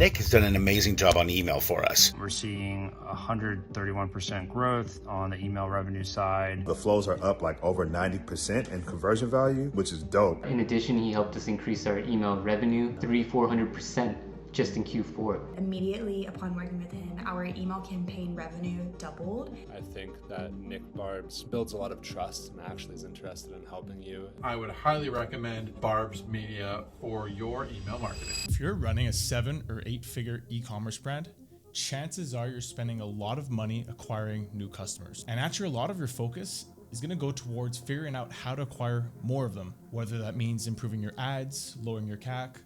Nick has done an amazing job on email for us. We're seeing 131% growth on the email revenue side. The flows are up like over 90% in conversion value, which is dope. In addition, he helped us increase our email revenue 400% just in Q4. Immediately upon working with him, our email campaign revenue doubled. I think that Nick Barbs builds a lot of trust and actually is interested in helping you. I would highly recommend Barbs Media for your email marketing. If you're running a 7 or 8 figure e-commerce brand, chances are you're spending a lot of money acquiring new customers. And actually a lot of your focus is going to go towards figuring out how to acquire more of them, whether that means improving your ads, lowering your CAC,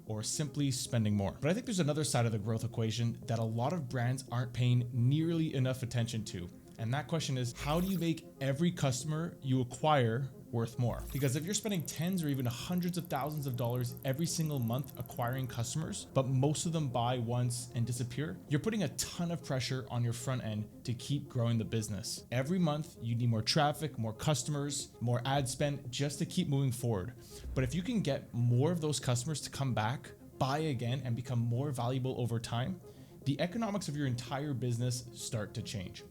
or simply spending more. But I think there's another side of the growth equation that a lot of brands aren't paying nearly enough attention to. And that question is, how do you make every customer you acquire worth more? Because if you're spending tens or even hundreds of thousands of dollars every single month acquiring customers, but most of them buy once and disappear, you're putting a ton of pressure on your front end to keep growing the business. Every month, you need more traffic, more customers, more ad spend just to keep moving forward. But if you can get more of those customers to come back, buy again, and become more valuable over time, the economics of your entire business start to change.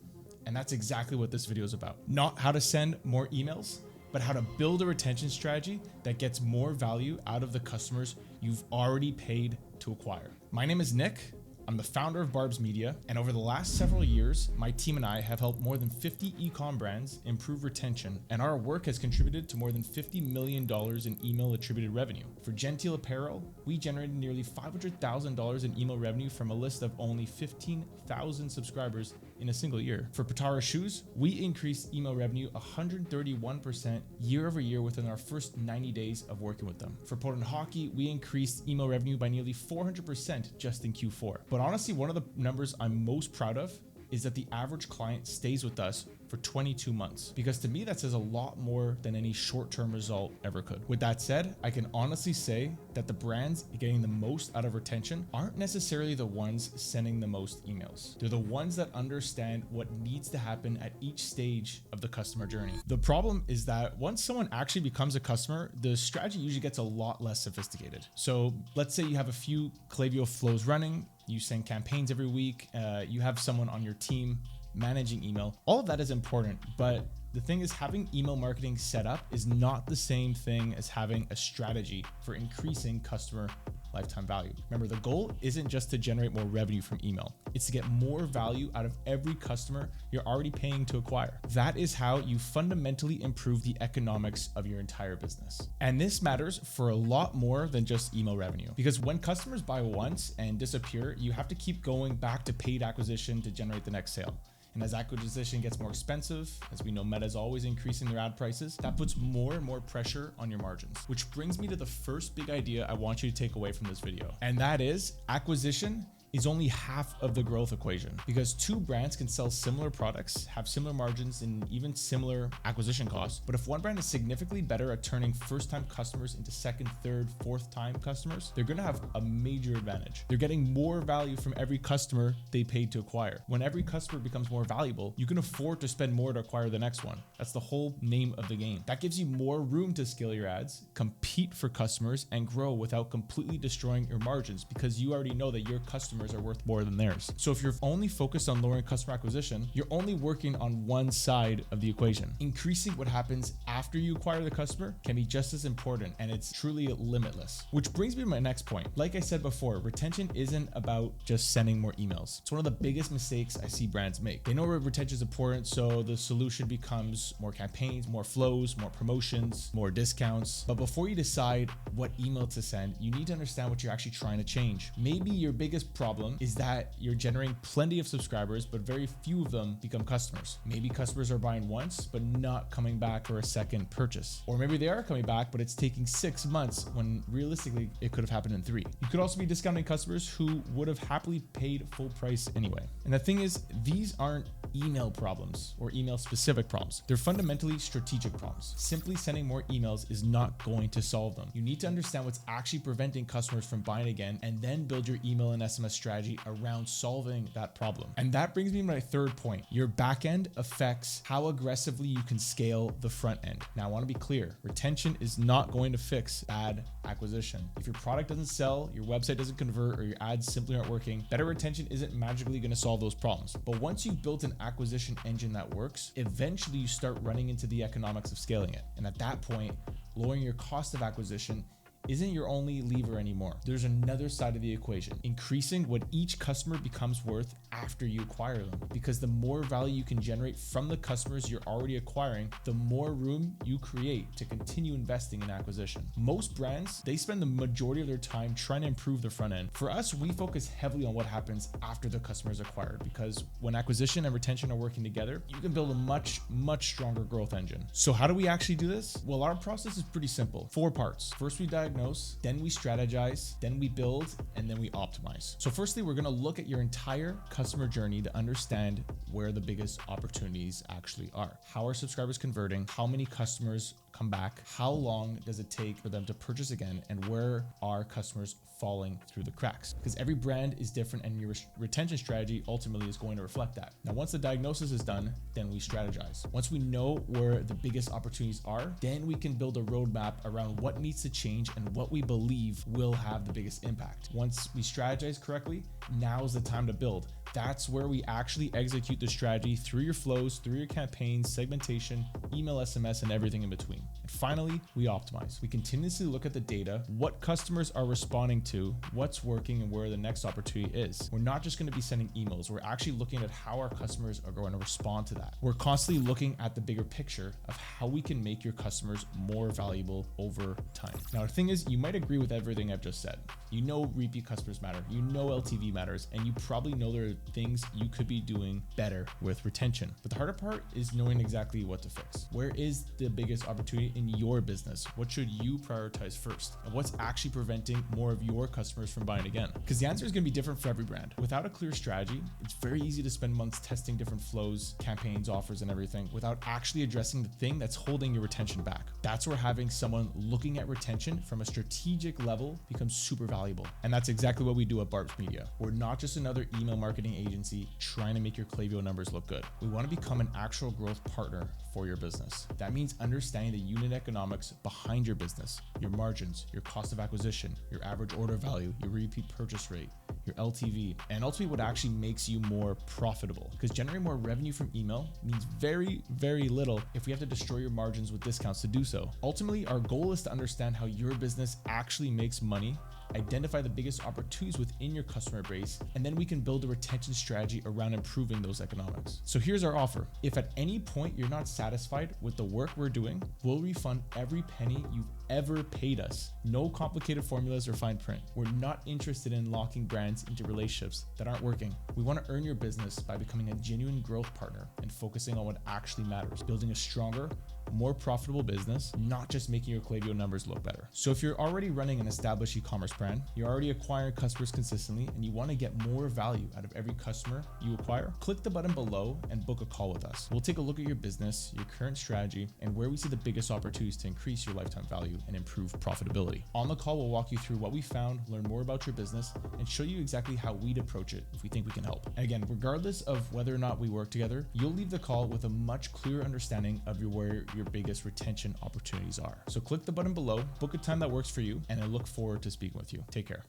And that's exactly what this video is about. Not how to send more emails, but how to build a retention strategy that gets more value out of the customers you've already paid to acquire. My name is Nick. I'm the founder of Barbs Media, and over the last several years, my team and I have helped more than 50 e-com brands improve retention, and our work has contributed to more than $50 million in email attributed revenue. For Genteel Apparel, we generated nearly $500,000 in email revenue from a list of only 15,000 subscribers in a single year. For Pitara Shoes, we increased email revenue 131% year over year within our first 90 days of working with them. For Potent Hockey, we increased email revenue by nearly 400% just in Q4. But honestly, one of the numbers I'm most proud of is that the average client stays with us for 22 months. Because to me, that says a lot more than any short-term result ever could. With that said, I can honestly say that the brands getting the most out of retention aren't necessarily the ones sending the most emails. They're the ones that understand what needs to happen at each stage of the customer journey. The problem is that once someone actually becomes a customer, the strategy usually gets a lot less sophisticated. So let's say you have a few Klaviyo flows running, you send campaigns every week, you have someone on your team managing email. All of that is important, but the thing is, having email marketing set up is not the same thing as having a strategy for increasing customer lifetime value. Remember, the goal isn't just to generate more revenue from email. It's to get more value out of every customer you're already paying to acquire. That is how you fundamentally improve the economics of your entire business. And this matters for a lot more than just email revenue. Because when customers buy once and disappear, you have to keep going back to paid acquisition to generate the next sale. And as acquisition gets more expensive, as we know, Meta is always increasing their ad prices, that puts more and more pressure on your margins. Which brings me to the first big idea I want you to take away from this video. And that is, acquisition is only half of the growth equation, because two brands can sell similar products, have similar margins, and even similar acquisition costs. But if one brand is significantly better at turning first-time customers into second, third, fourth-time customers, they're gonna have a major advantage. They're getting more value from every customer they paid to acquire. When every customer becomes more valuable, you can afford to spend more to acquire the next one. That's the whole name of the game. That gives you more room to scale your ads, compete for customers, and grow without completely destroying your margins, because you already know that your customers are worth more than theirs. So if you're only focused on lowering customer acquisition, you're only working on one side of the equation. Increasing what happens after you acquire the customer can be just as important, and it's truly limitless. Which brings me to my next point. Like I said before, retention isn't about just sending more emails. It's one of the biggest mistakes I see brands make. They know retention is important, so the solution becomes more campaigns, more flows, more promotions, more discounts. But before you decide what email to send, you need to understand what you're actually trying to change. Maybe your biggest problem is that you're generating plenty of subscribers, but very few of them become customers. Maybe customers are buying once, but not coming back for a second purchase. Or maybe they are coming back, but it's taking 6 months when realistically it could have happened in 3. You could also be discounting customers who would have happily paid full price anyway. And the thing is, these aren't email problems or email specific problems. They're fundamentally strategic problems. Simply sending more emails is not going to solve them. You need to understand what's actually preventing customers from buying again, and then build your email and SMS strategy around solving that problem. And that brings me to my third point. Your back end affects how aggressively you can scale the front end. Now, I want to be clear. Retention is not going to fix bad acquisition. If your product doesn't sell, your website doesn't convert, or your ads simply aren't working, better retention isn't magically going to solve those problems. But once you've built an acquisition engine that works, eventually you start running into the economics of scaling it. And at that point, lowering your cost of acquisition isn't your only lever anymore. There's another side of the equation, increasing what each customer becomes worth after you acquire them. Because the more value you can generate from the customers you're already acquiring, the more room you create to continue investing in acquisition. Most brands, they spend the majority of their time trying to improve the front end. For us, we focus heavily on what happens after the customer is acquired, because when acquisition and retention are working together, you can build a much stronger growth engine. So how do we actually do this? Well, our process is pretty simple. 4 parts. First, we diagnose, then we strategize, then we build, and then we optimize. So firstly, we're gonna look at your entire customer journey to understand where the biggest opportunities actually are. How are subscribers converting? How many customers come back? How long does it take for them to purchase again? And where are customers falling through the cracks? Because every brand is different, and your retention strategy ultimately is going to reflect that. Now, once the diagnosis is done, then we strategize. Once we know where the biggest opportunities are, then we can build a roadmap around what needs to change and what we believe will have the biggest impact. Once we strategize correctly, now's the time to build. That's where we actually execute the strategy through your flows, through your campaigns, segmentation, email, SMS, and everything in between. And finally, we optimize. We continuously look at the data, what customers are responding to, what's working, and where the next opportunity is. We're not just going to be sending emails. We're actually looking at how our customers are going to respond to that. We're constantly looking at the bigger picture of how we can make your customers more valuable over time. Now, the thing is, you might agree with everything I've just said. You know repeat customers matter. You know LTV matters, and you probably know there are things you could be doing better with retention. But the harder part is knowing exactly what to fix. Where is the biggest opportunity in your business? What should you prioritize first? And what's actually preventing more of your customers from buying again? Because the answer is going to be different for every brand. Without a clear strategy, it's very easy to spend months testing different flows, campaigns, offers, and everything without actually addressing the thing that's holding your retention back. That's where having someone looking at retention from a strategic level becomes super valuable. And that's exactly what we do at Barb's Media. We're not just another email marketing agency trying to make your Klaviyo numbers look good. We want to become an actual growth partner for your business. That means understanding the unit economics behind your business, your margins, your cost of acquisition, your average order value, your repeat purchase rate, your LTV, and ultimately what actually makes you more profitable. Because generating more revenue from email means very little if we have to destroy your margins with discounts to do so. Ultimately, our goal is to understand how your business actually makes money, identify the biggest opportunities within your customer base, and then we can build a retention strategy around improving those economics. So here's our offer. If at any point you're not satisfied with the work we're doing, we'll refund every penny you've ever paid us. No complicated formulas or fine print. We're not interested in locking brands into relationships that aren't working. We want to earn your business by becoming a genuine growth partner and focusing on what actually matters, building a stronger, more profitable business, not just making your Klaviyo numbers look better. So if you're already running an established e-commerce brand, you're already acquiring customers consistently, and you want to get more value out of every customer you acquire, click the button below and book a call with us. We'll take a look at your business, your current strategy, and where we see the biggest opportunities to increase your lifetime value and improve profitability. On the call, we'll walk you through what we found, learn more about your business, and show you exactly how we'd approach it if we think we can help. And again, regardless of whether or not we work together, you'll leave the call with a much clearer understanding of where your biggest retention opportunities are. So click the button below, book a time that works for you, and I look forward to speaking with you. Take care.